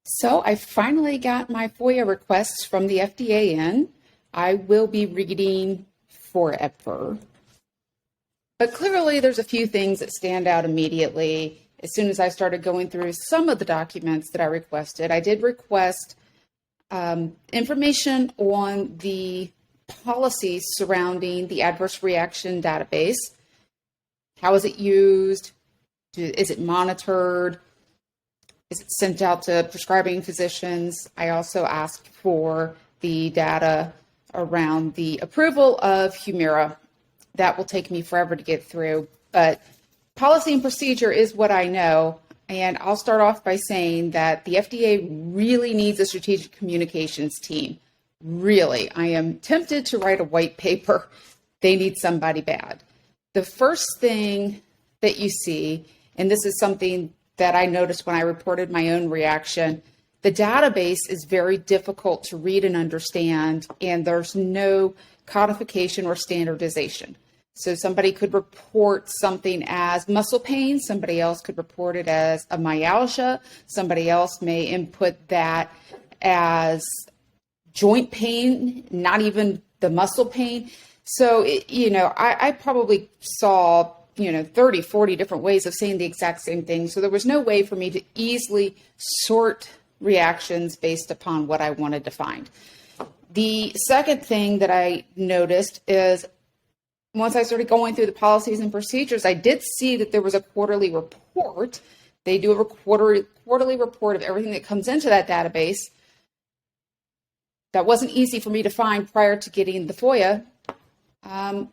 So I finally got my FOIA requests from the FDA in. I will be reading forever. But clearly there's a few things that stand out immediately. As soon as I started going through some of the documents that I requested, I did request information on the policies surrounding the adverse reaction database. How is it used? Is it monitored? Is it sent out to prescribing physicians? I also asked for the data around the approval of Humira. That will take me forever to get through, but policy and procedure is what I know. And I'll start off by saying that the FDA really needs a strategic communications team. Really, I am tempted to write a white paper. They need somebody bad. The first thing that you see, and this is something that I noticed when I reported my own reaction, the database is very difficult to read and understand, and there's no codification or standardization. So somebody could report something as muscle pain, somebody else could report it as a myalgia, somebody else may input that as joint pain, not even the muscle pain. So, I probably saw 30, 40 different ways of saying the exact same thing. So there was no way for me to easily sort reactions based upon what I wanted to find. The second thing that I noticed is once I started going through the policies and procedures, I did see that there was a quarterly report. They do a quarterly report of everything that comes into that database. That wasn't easy for me to find prior to getting the FOIA.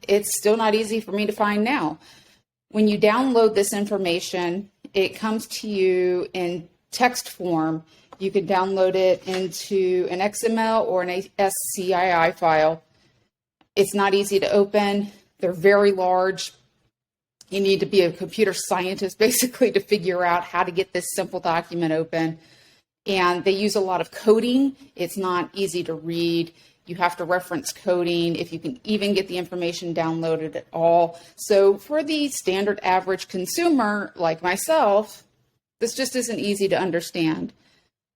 It's still not easy for me to find now. When you download this information, it comes to you in text form. You can download it into an XML or an SCII file. It's not easy to open. They're very large. You need to be a computer scientist basically to figure out how to get this simple document open. And they use a lot of coding. It's not easy to read. You have to reference coding if you can even get the information downloaded at all. So for the standard average consumer like myself, this just isn't easy to understand.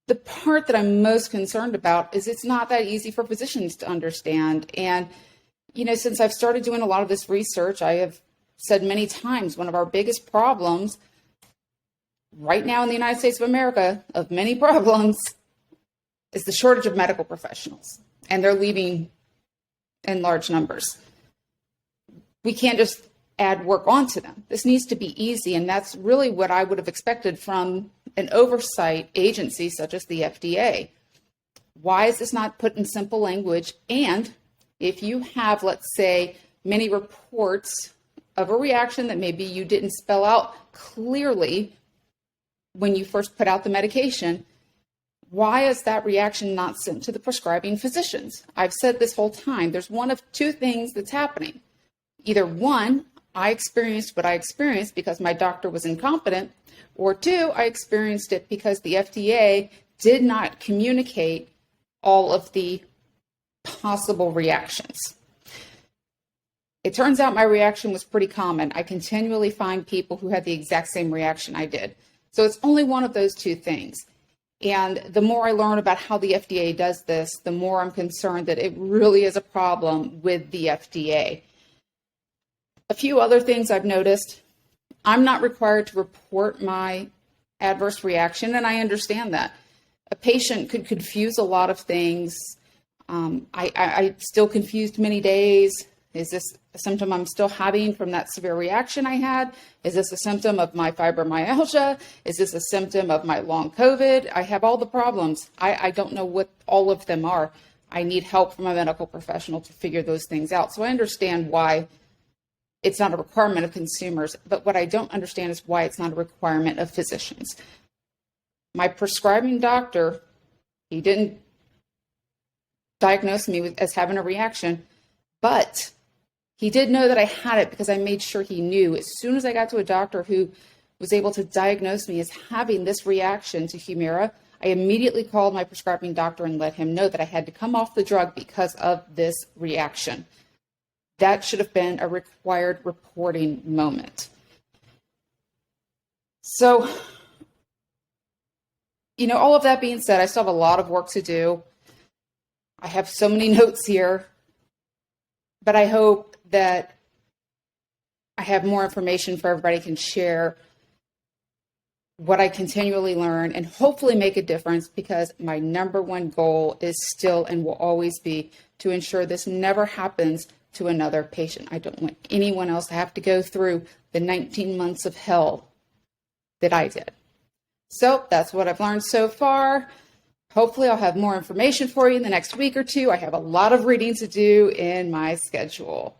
The part that I'm most concerned about is it's not that easy for physicians to understand. And, since I've started doing a lot of this research, I have said many times one of our biggest problems right now in the United States of America, of many problems, is the shortage of medical professionals. And they're leaving in large numbers. We can't just add work onto them. This needs to be easy, and that's really what I would have expected from an oversight agency such as the FDA. Why is this not put in simple language? And if you have, let's say, many reports of a reaction that maybe you didn't spell out clearly when you first put out the medication, why is that reaction not sent to the prescribing physicians? I've said this whole time, there's one of two things that's happening. Either one, I experienced what I experienced because my doctor was incompetent, or two, I experienced it because the FDA did not communicate all of the possible reactions. It turns out my reaction was pretty common. I continually find people who had the exact same reaction I did. So it's only one of those two things. And the more I learn about how the FDA does this, the more I'm concerned that it really is a problem with the FDA. A few other things I've noticed. I'm not required to report my adverse reaction, and I understand that. A patient could confuse a lot of things. I still confused many days. Is this a symptom I'm still having from that severe reaction I had? Is this a symptom of my fibromyalgia? Is this a symptom of my long COVID? I have all the problems. I don't know what all of them are. I need help from a medical professional to figure those things out. So I understand why it's not a requirement of consumers, but what I don't understand is why it's not a requirement of physicians. My prescribing doctor, he didn't diagnose me as having a reaction, but he did know that I had it because I made sure he knew. As soon as I got to a doctor who was able to diagnose me as having this reaction to Humira, I immediately called my prescribing doctor and let him know that I had to come off the drug because of this reaction. That should have been a required reporting moment. So All of that being said, I still have a lot of work to do. I have so many notes here, but I hope that I have more information for everybody can share what I continually learn and hopefully make a difference, because my number one goal is still and will always be to ensure this never happens to another patient. I don't want anyone else to have to go through the 19 months of hell that I did. So that's what I've learned so far. Hopefully I'll have more information for you in the next week or two. I have a lot of reading to do in my schedule.